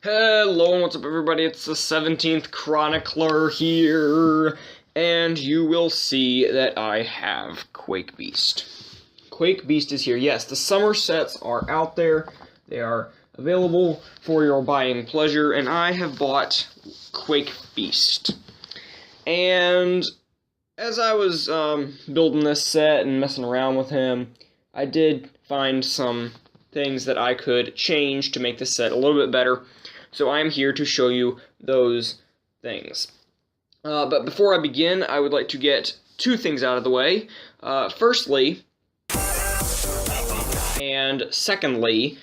Hello, what's up everybody? It's the 17th Chronicler here, and you will see that I have Quake Beast. Quake Beast is here. Yes, the summer sets are out there. They are available for your buying pleasure, and I have bought Quake Beast. And as I was building this set and messing around with him, I did find some things that I could change to make this set a little bit better. So I'm here to show you those things. But before I begin, I would like to get two things out of the way. Firstly, and secondly,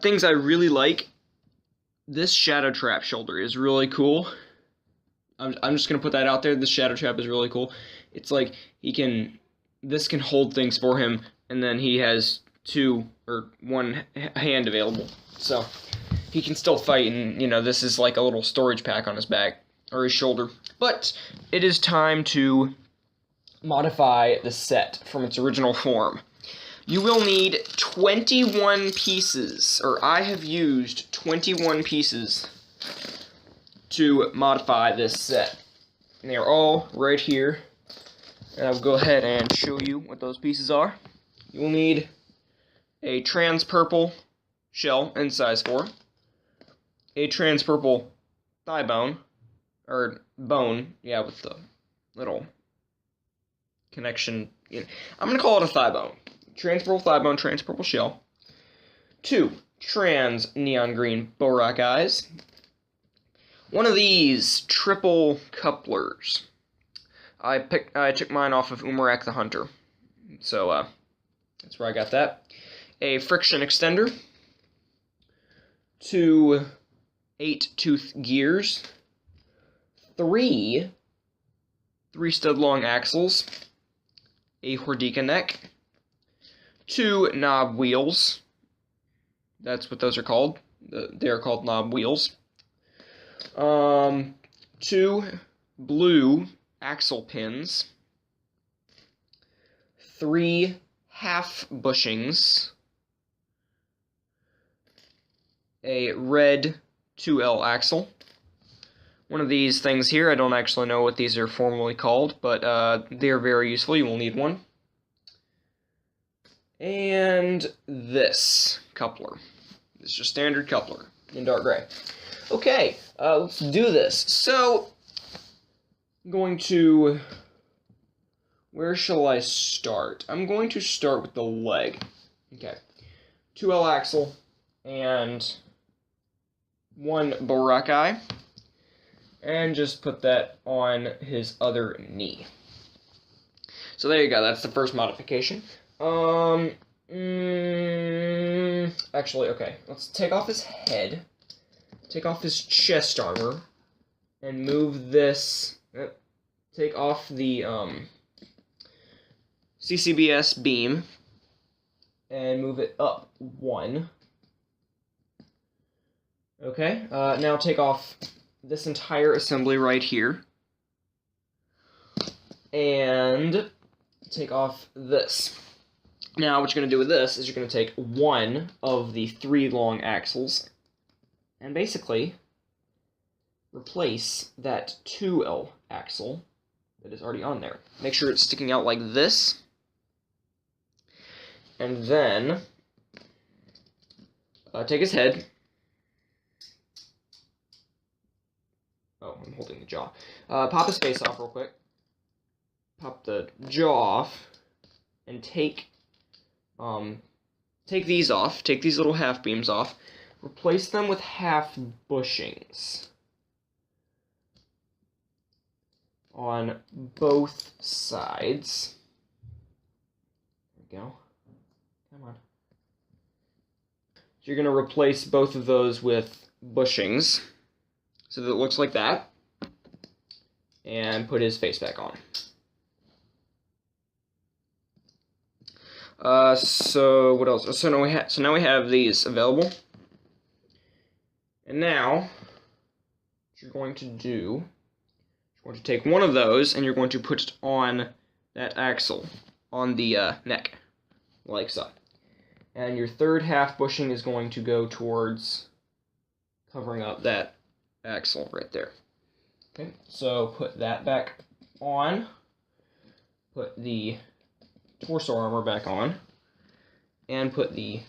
things I really like. This Shadow Trap shoulder is really cool. I'm just going to put that out there. This Shadow Trap is really cool. It's like this can hold things for him, and then he has one hand available. So he can still fight, and, this is like a little storage pack on his back, or his shoulder. But it is time to modify the set from its original form. You will need 21 pieces, or I have used 21 pieces to modify this set. And they are all right here, and I'll go ahead and show you what those pieces are. You will need a trans purple shell in size 4, a trans purple thigh bone, or bone, yeah, with the little connection. I'm going to call it a thigh bone. Trans purple thigh bone, trans purple shell. 2 trans neon green Borak eyes. One of these triple couplers. I took mine off of Umarak the Hunter. So, that's where I got that. A friction extender. 2 8-tooth gears. 3 stud long axles. A Hordika neck. 2 knob wheels. That's what those are called. They are called knob wheels. 2 blue axle pins. 3 half bushings. A red 2L axle. One of these things here, I don't actually know what these are formally called, but they're very useful. You will need one. And this coupler. This is your standard coupler in dark gray. Okay, let's do this. So, I'm going to... Where shall I start? I'm going to start with the leg. Okay. 2L axle and 1 Borak eye. And just put that on his other knee. So there you go. That's the first modification. Actually, okay. Let's take off his head. Take off his chest armor. And move this... Take off the, CCBS beam. And move it up 1. Okay. Now take off this entire assembly right here. And take off this. Now, what you're going to do with this is you're going to take 1 of the 3 long axles and basically replace that 2L axle that is already on there. Make sure it's sticking out like this. And then take his head. Oh, I'm holding the jaw. Pop his face off real quick. Pop the jaw off. And take these off. Take these little half beams off. Replace them with half bushings on both sides. There we go. Come on. So you're going to replace both of those with bushings so that it looks like that. And put his face back on. So what else? So now we have these available. And now, what you're going to do, you're going to take one of those and you're going to put it on that axle, on the neck, like so. And your third half bushing is going to go towards covering up that axle right there. Okay, so put that back on. Put the torso armor back on. And put the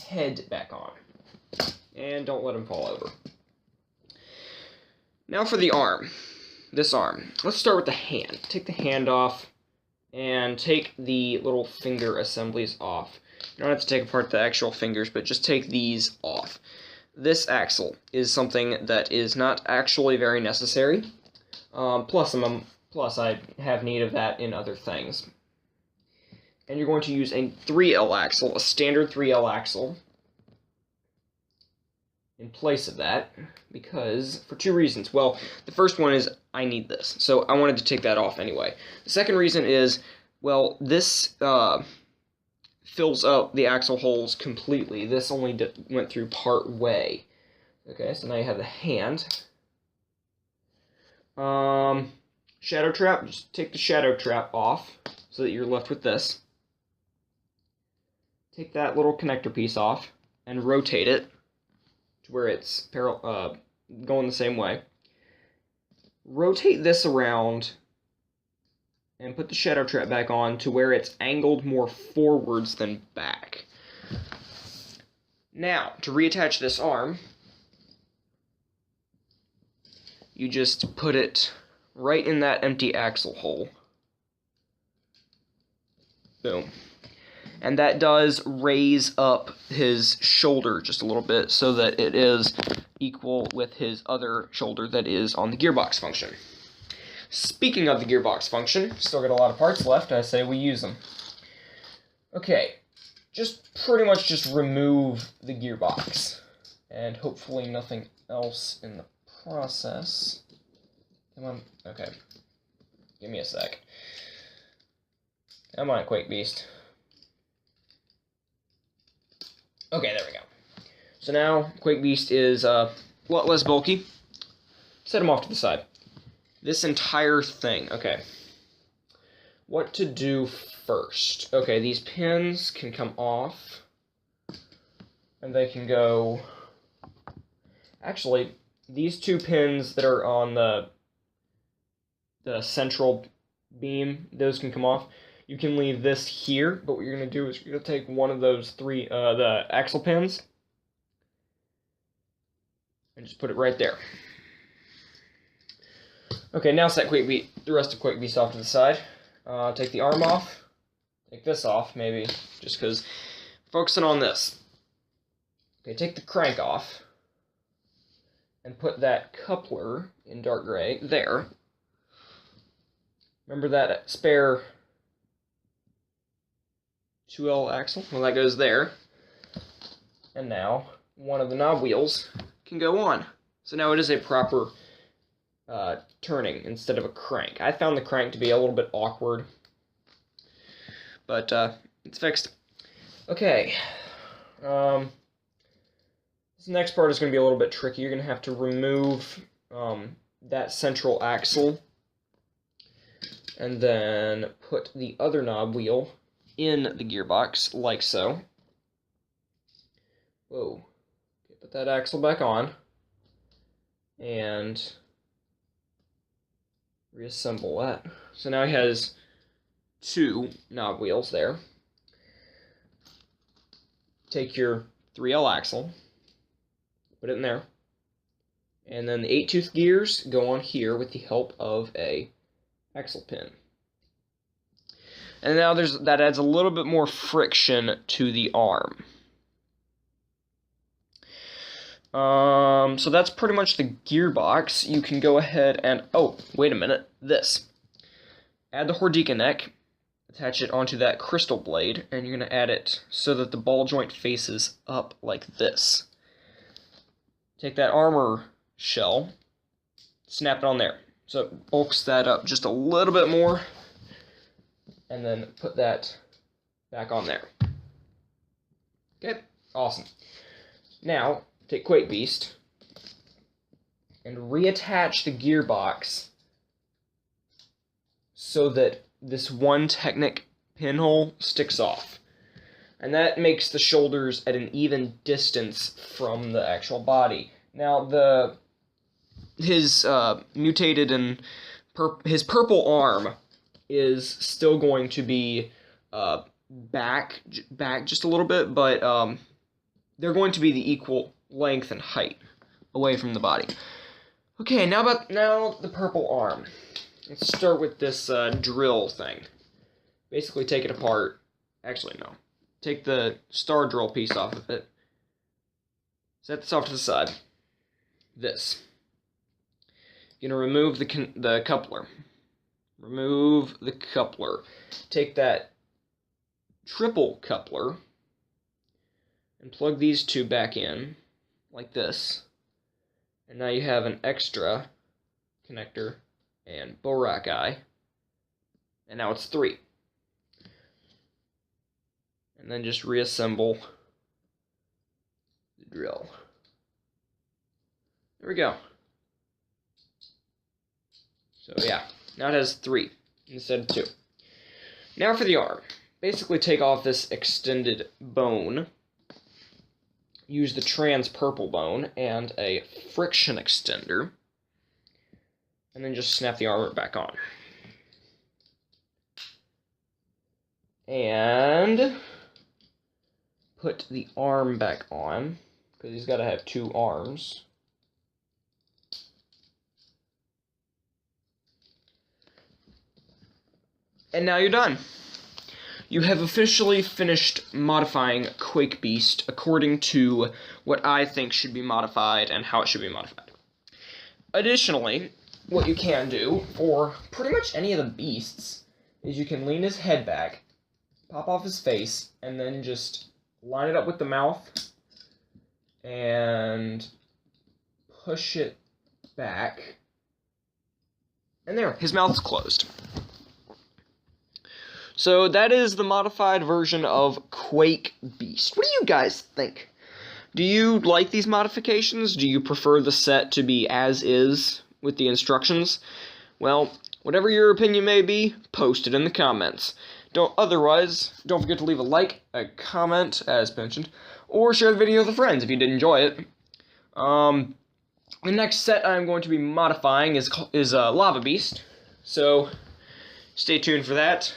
head back on. And don't let him fall over. Now for the arm. This arm. Let's start with the hand. Take the hand off and take the little finger assemblies off. You don't have to take apart the actual fingers, but just take these off. This axle is something that is not actually very necessary. Plus I have need of that in other things. And you're going to use a 3L axle, a standard 3L axle, in place of that, because, for two reasons. Well, the first one is, I need this, so I wanted to take that off anyway. The second reason is, well, this fills up the axle holes completely. This only went through part way. Okay, so now you have the hand. Shadow trap, just take the shadow trap off, so that you're left with this. Take that little connector piece off and rotate it to where it's going the same way. Rotate this around and put the shadow trap back on to where it's angled more forwards than back. Now, to reattach this arm, you just put it right in that empty axle hole. Boom. And that does raise up his shoulder just a little bit so that it is equal with his other shoulder that is on the gearbox function. Speaking of the gearbox function, still got a lot of parts left. I say we use them. Okay, just pretty much just remove the gearbox. And hopefully nothing else in the process. Come on, okay. Give me a sec. Come on, Quake Beast. Okay, there we go. So now, Quake Beast is a lot less bulky. Set him off to the side. This entire thing, okay. What to do first? Okay, these pins can come off. And they can go... Actually, these two pins that are on the central beam, those can come off. You can leave this here, but what you're going to do is you're going to take one of those the axle pins, and just put it right there. Okay, now set the rest of Quake Beast off to the side. Take the arm off. Take this off, maybe, just because. Focusing on this. Okay, take the crank off, and put that coupler in dark gray there. Remember that spare 2L axle? Well, that goes there. And now, one of the knob wheels can go on. So now it is a proper turning instead of a crank. I found the crank to be a little bit awkward, but it's fixed. Okay. This next part is going to be a little bit tricky. You're going to have to remove that central axle and then put the other knob wheel in the gearbox, like so. Whoa. Okay, put that axle back on. And reassemble that. So now he has two knob wheels there. Take your 3L axle, put it in there. And then the 8-tooth gears go on here with the help of a axle pin. And now that adds a little bit more friction to the arm. So that's pretty much the gearbox. You can go ahead and, oh, wait a minute, this. Add the Hordika neck, attach it onto that crystal blade, and you're going to add it so that the ball joint faces up like this. Take that armor shell, snap it on there. So it bulks that up just a little bit more. And then put that back on there. Okay, awesome. Now, take Quake Beast and reattach the gearbox so that this one Technic pinhole sticks off. And that makes the shoulders at an even distance from the actual body. Now, his mutated and his purple arm is still going to be back just a little bit, but they're going to be the equal length and height away from the body. Okay, now the purple arm. Let's start with this drill thing. Basically take it apart. Actually, no. Take the star drill piece off of it. Set this off to the side. This. You're going to remove the coupler. Remove the coupler. Take that triple coupler and plug these two back in like this. And now you have an extra connector and borac eye. And now it's 3. And then just reassemble the drill. There we go. So yeah, now it has 3 instead of 2. Now for the arm. Basically take off this extended bone. Use the trans purple bone and a friction extender. And then just snap the armor back on. And put the arm back on, because he's got to have 2 arms. And now you're done. You have officially finished modifying Quake Beast according to what I think should be modified and how it should be modified. Additionally, what you can do for pretty much any of the beasts is you can lean his head back, pop off his face, and then just line it up with the mouth and push it back. And there, his mouth's closed. So that is the modified version of Quake Beast. What do you guys think? Do you like these modifications? Do you prefer the set to be as is with the instructions? Well, whatever your opinion may be, post it in the comments. Otherwise, don't forget to leave a like, a comment, as mentioned, or share the video with friends if you did enjoy it. The next set I'm going to be modifying is Lava Beast, so stay tuned for that.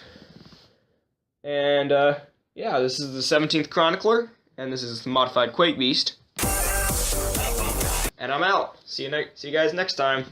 And yeah, this is the 17th Chronicler, and this is the modified Quake Beast. And I'm out. See you guys next time.